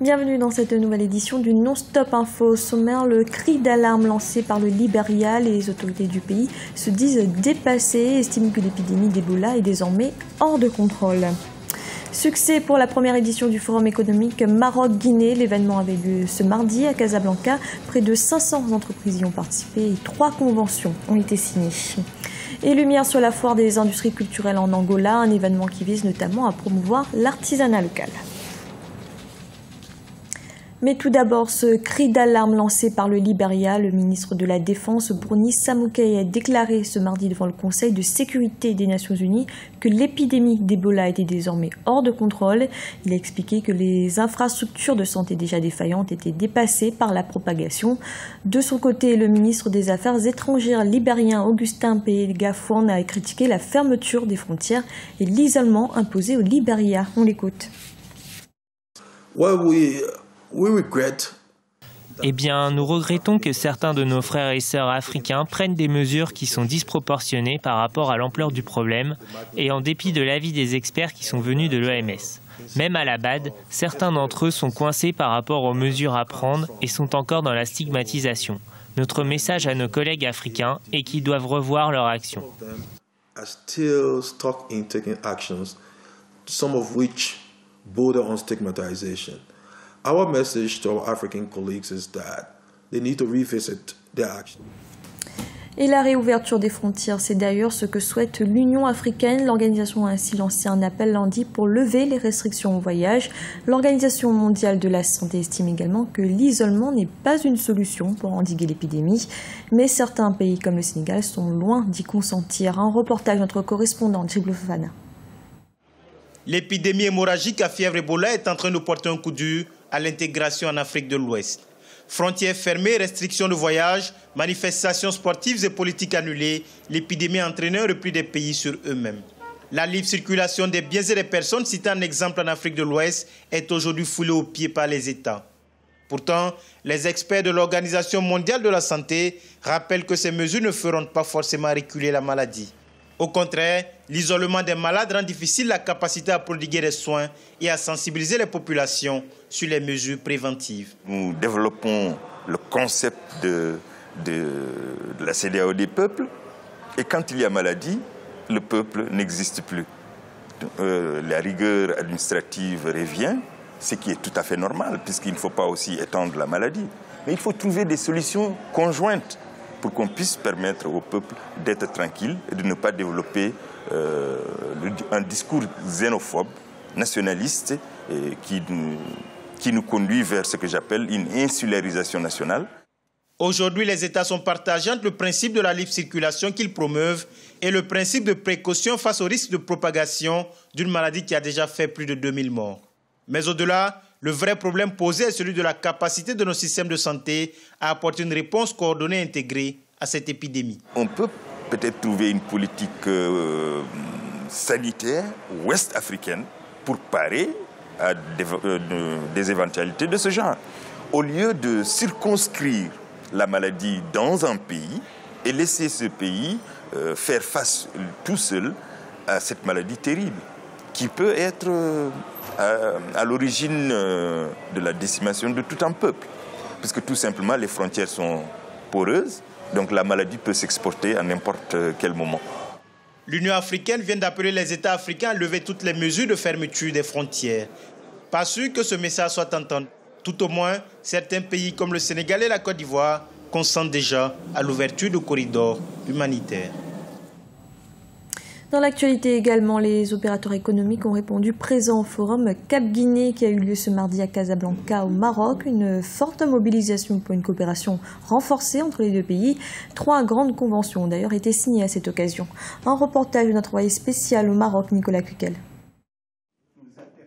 Bienvenue dans cette nouvelle édition du Non-Stop Info. Au sommaire, le cri d'alarme lancé par le Libéria. Les autorités du pays se disent dépassées et estiment que l'épidémie d'Ebola est désormais hors de contrôle. Succès pour la première édition du Forum économique Maroc-Guinée. L'événement avait lieu ce mardi à Casablanca. Près de 500 entreprises y ont participé et 3 conventions ont été signées. Et lumière sur la foire des industries culturelles en Angola, un événement qui vise notamment à promouvoir l'artisanat local. Mais tout d'abord, ce cri d'alarme lancé par le Libéria, le ministre de la Défense, Bruni Samouké, a déclaré ce mardi devant le Conseil de sécurité des Nations Unies que l'épidémie d'Ebola était désormais hors de contrôle. Il a expliqué que les infrastructures de santé déjà défaillantes étaient dépassées par la propagation. De son côté, le ministre des Affaires étrangères libérien Augustin Pé-Gafouane a critiqué la fermeture des frontières et l'isolement imposé au Libéria. On l'écoute. Eh bien, nous regrettons que certains de nos frères et sœurs africains prennent des mesures qui sont disproportionnées par rapport à l'ampleur du problème et en dépit de l'avis des experts qui sont venus de l'OMS. Même à la BAD, certains d'entre eux sont coincés par rapport aux mesures à prendre et sont encore dans la stigmatisation. Notre message à nos collègues africains est qu'ils doivent revoir leur action. Our message to our African colleagues is that they need to revisit their actions. Et la réouverture des frontières, c'est d'ailleurs ce que souhaite l'Union africaine. L'organisation a ainsi lancé un appel lundi pour lever les restrictions au voyage. L'Organisation mondiale de la santé estime également que l'isolement n'est pas une solution pour endiguer l'épidémie. Mais certains pays comme le Sénégal sont loin d'y consentir. Un reportage de notre correspondant Djibril Fofana. L'épidémie hémorragique à fièvre Ebola est en train de porter un coup dur à l'intégration en Afrique de l'Ouest. Frontières fermées, restrictions de voyage, manifestations sportives et politiques annulées, l'épidémie a entraîné un repli des pays sur eux-mêmes. La libre circulation des biens et des personnes, citée un exemple en Afrique de l'Ouest, est aujourd'hui foulée aux pieds par les États. Pourtant, les experts de l'Organisation mondiale de la santé rappellent que ces mesures ne feront pas forcément reculer la maladie. Au contraire, l'isolement des malades rend difficile la capacité à prodiguer des soins et à sensibiliser les populations sur les mesures préventives. Nous développons le concept de la CEDEAO des peuples et quand il y a maladie, le peuple n'existe plus. La rigueur administrative revient, ce qui est tout à fait normal puisqu'il ne faut pas aussi étendre la maladie. Mais il faut trouver des solutions conjointes pour qu'on puisse permettre au peuple d'être tranquille et de ne pas développer un discours xénophobe, nationaliste, et qui nous conduit vers ce que j'appelle une insularisation nationale. Aujourd'hui, les États sont partagés entre le principe de la libre circulation qu'ils promeuvent et le principe de précaution face au risque de propagation d'une maladie qui a déjà fait plus de 2000 morts. Mais au-delà, le vrai problème posé est celui de la capacité de nos systèmes de santé à apporter une réponse coordonnée et intégrée à cette épidémie. On peut peut-être trouver une politique sanitaire ouest-africaine pour parer à des éventualités de ce genre. Au lieu de circonscrire la maladie dans un pays et laisser ce pays faire face tout seul à cette maladie terrible, qui peut être à l'origine de la décimation de tout un peuple. Puisque tout simplement, les frontières sont poreuses, donc la maladie peut s'exporter à n'importe quel moment. L'Union africaine vient d'appeler les États africains à lever toutes les mesures de fermeture des frontières. Pas sûr que ce message soit entendu. Tout au moins, certains pays comme le Sénégal et la Côte d'Ivoire consentent déjà à l'ouverture de corridors humanitaires. Dans l'actualité également, les opérateurs économiques ont répondu présents au forum Cap-Guinée qui a eu lieu ce mardi à Casablanca au Maroc. Une forte mobilisation pour une coopération renforcée entre les deux pays. 3 grandes conventions ont d'ailleurs été signées à cette occasion. Un reportage de notre envoyé spécial au Maroc, Nicolas Cuquel.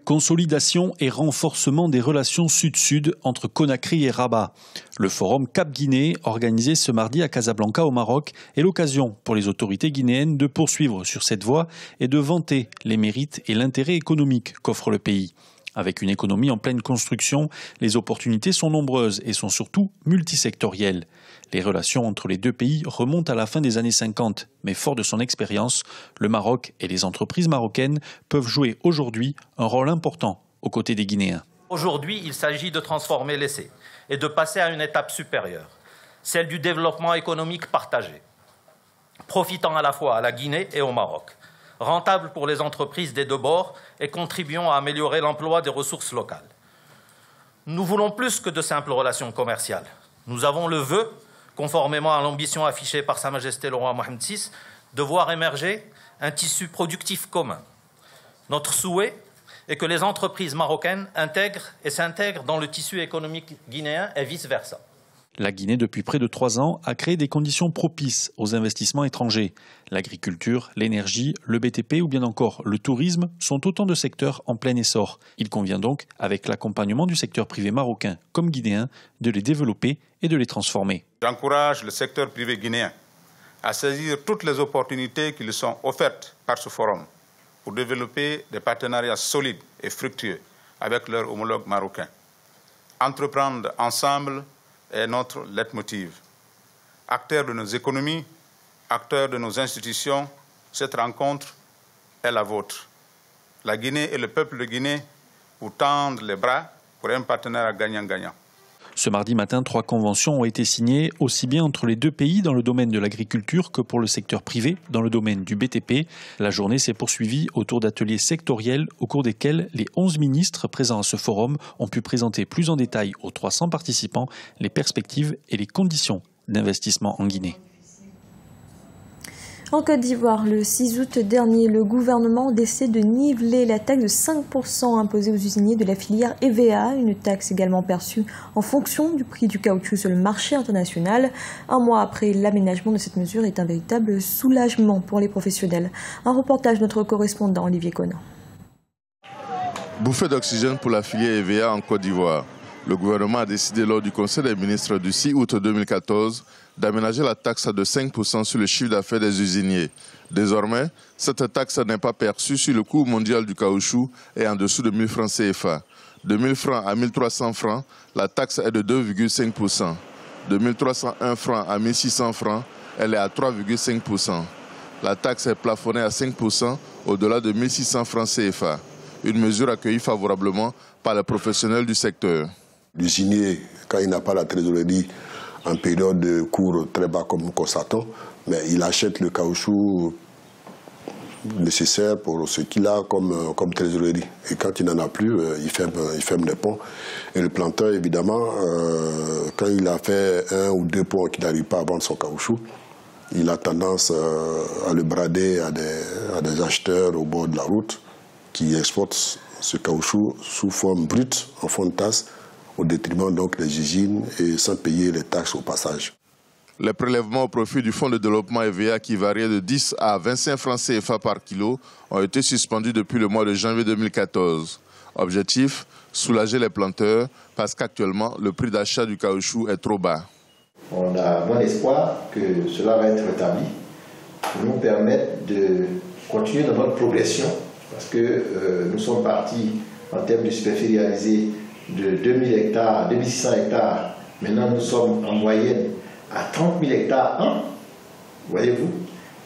Consolidation et renforcement des relations sud-sud entre Conakry et Rabat. Le forum Cap-Guinée, organisé ce mardi à Casablanca au Maroc, est l'occasion pour les autorités guinéennes de poursuivre sur cette voie et de vanter les mérites et l'intérêt économique qu'offre le pays. Avec une économie en pleine construction, les opportunités sont nombreuses et sont surtout multisectorielles. Les relations entre les deux pays remontent à la fin des années 50, mais fort de son expérience, le Maroc et les entreprises marocaines peuvent jouer aujourd'hui un rôle important aux côtés des Guinéens. Aujourd'hui, il s'agit de transformer l'essai et de passer à une étape supérieure, celle du développement économique partagé, profitant à la fois à la Guinée et au Maroc, rentable pour les entreprises des deux bords et contribuant à améliorer l'emploi des ressources locales. Nous voulons plus que de simples relations commerciales. Nous avons le vœu, conformément à l'ambition affichée par Sa Majesté le roi Mohamed VI, de voir émerger un tissu productif commun. Notre souhait est que les entreprises marocaines intègrent et s'intègrent dans le tissu économique guinéen et vice-versa. La Guinée, depuis près de 3 ans, a créé des conditions propices aux investissements étrangers. L'agriculture, l'énergie, le BTP ou bien encore le tourisme sont autant de secteurs en plein essor. Il convient donc, avec l'accompagnement du secteur privé marocain comme guinéen, de les développer et de les transformer. J'encourage le secteur privé guinéen à saisir toutes les opportunités qui lui sont offertes par ce forum pour développer des partenariats solides et fructueux avec leurs homologues marocains. Entreprendre ensemble est notre leitmotiv. Acteurs de nos économies, acteurs de nos institutions, cette rencontre est la vôtre. La Guinée et le peuple de Guinée vous tendent les bras pour un partenariat gagnant-gagnant. Ce mardi matin, 3 conventions ont été signées, aussi bien entre les deux pays dans le domaine de l'agriculture que pour le secteur privé dans le domaine du BTP. La journée s'est poursuivie autour d'ateliers sectoriels au cours desquels les 11 ministres présents à ce forum ont pu présenter plus en détail aux 300 participants les perspectives et les conditions d'investissement en Guinée. En Côte d'Ivoire, le 6 août dernier, le gouvernement décide de niveler la taxe de 5% imposée aux usiniers de la filière EVA, une taxe également perçue en fonction du prix du caoutchouc sur le marché international. Un mois après, l'aménagement de cette mesure est un véritable soulagement pour les professionnels. Un reportage de notre correspondant Olivier Conan. Bouffée d'oxygène pour la filière EVA en Côte d'Ivoire. Le gouvernement a décidé lors du Conseil des ministres du 6 août 2014 d'aménager la taxe de 5% sur le chiffre d'affaires des usiniers. Désormais, cette taxe n'est pas perçue sur le cours mondial du caoutchouc et en dessous de 1 000 francs CFA. De 1 000 francs à 1 300 francs, la taxe est de 2,5%. De 1 301 francs à 1 600 francs, elle est à 3,5%. La taxe est plafonnée à 5% au-delà de 1 600 francs CFA. Une mesure accueillie favorablement par les professionnels du secteur. L'usinier, quand il n'a pas la trésorerie en période de cours très bas comme nous constatons, mais il achète le caoutchouc nécessaire pour ce qu'il a comme trésorerie. Et quand il n'en a plus, il ferme les ponts. Et le planteur, évidemment, quand il a fait 1 ou 2 ponts qu'il n'arrive pas à vendre son caoutchouc, il a tendance à le brader à des acheteurs au bord de la route qui exportent ce caoutchouc sous forme brute, en fond de tasse, au détriment donc des usines et sans payer les taxes au passage. Les prélèvements au profit du Fonds de développement EVA qui variaient de 10 à 25 francs CFA par kilo ont été suspendus depuis le mois de janvier 2014. Objectif, soulager les planteurs parce qu'actuellement le prix d'achat du caoutchouc est trop bas. On a bon espoir que cela va être rétabli pour nous permettre de continuer dans notre progression parce que nous sommes partis en termes de superficie réalisée de 2000 hectares, 2600 hectares. Maintenant, nous sommes en moyenne à 30 000 hectares an, voyez-vous.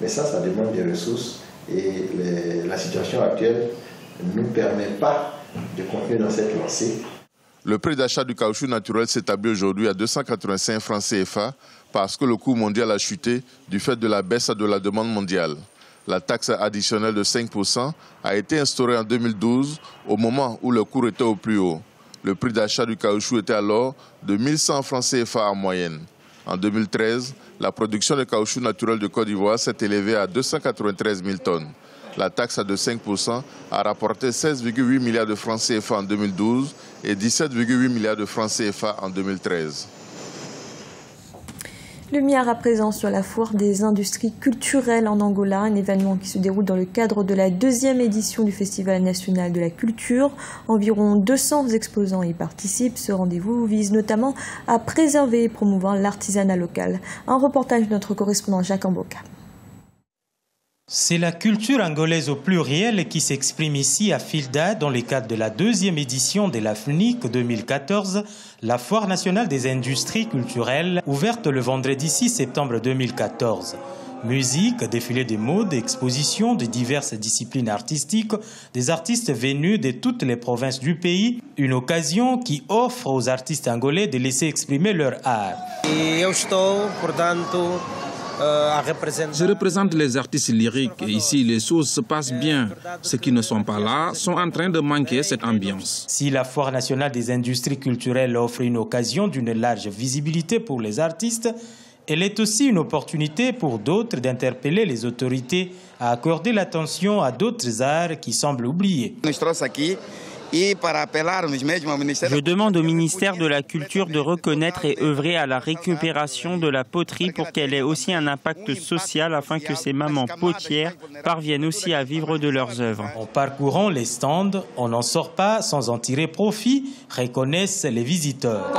Mais ça demande des ressources et la situation actuelle ne nous permet pas de continuer dans cette lancée. Le prix d'achat du caoutchouc naturel s'établit aujourd'hui à 285 francs CFA parce que le coût mondial a chuté du fait de la baisse de la demande mondiale. La taxe additionnelle de 5% a été instaurée en 2012 au moment où le cours était au plus haut. Le prix d'achat du caoutchouc était alors de 1100 francs CFA en moyenne. En 2013, la production de caoutchouc naturel de Côte d'Ivoire s'est élevée à 293 000 tonnes. La taxe de 5% a rapporté 16,8 milliards de francs CFA en 2012 et 17,8 milliards de francs CFA en 2013. Lumière à présent sur la foire des industries culturelles en Angola, un événement qui se déroule dans le cadre de la 2e édition du Festival national de la culture. Environ 200 exposants y participent. Ce rendez-vous vise notamment à préserver et promouvoir l'artisanat local. Un reportage de notre correspondant Jacques Amboka. C'est la culture angolaise au pluriel qui s'exprime ici à Filda dans le cadre de la 2e édition de la FNIC 2014, la Foire nationale des industries culturelles, ouverte le vendredi 6 septembre 2014. Musique, défilé de mode, exposition de diverses disciplines artistiques, des artistes venus de toutes les provinces du pays, une occasion qui offre aux artistes angolais de laisser exprimer leur art. Je représente les artistes lyriques et ici les choses se passent bien. Ceux qui ne sont pas là sont en train de manquer cette ambiance. Si la Foire nationale des industries culturelles offre une occasion d'une large visibilité pour les artistes, elle est aussi une opportunité pour d'autres d'interpeller les autorités à accorder l'attention à d'autres arts qui semblent oubliés. Je demande au ministère de la Culture de reconnaître et œuvrer à la récupération de la poterie pour qu'elle ait aussi un impact social afin que ces mamans potières parviennent aussi à vivre de leurs œuvres. En parcourant les stands, on n'en sort pas sans en tirer profit, reconnaissent les visiteurs.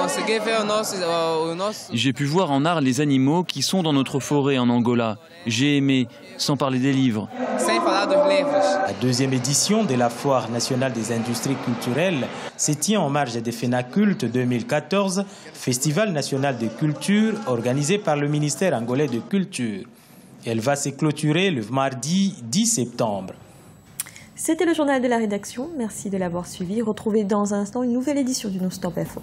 J'ai pu voir en art les animaux qui sont dans notre forêt en Angola. J'ai aimé, sans parler des livres. La deuxième édition de la Foire nationale des industries culturelles se tient en marge des FENACULT 2014, Festival national de culture organisé par le ministère angolais de Culture. Elle va se clôturer le mardi 10 septembre. C'était le journal de la rédaction. Merci de l'avoir suivi. Retrouvez dans un instant une nouvelle édition du Non-Stop Info.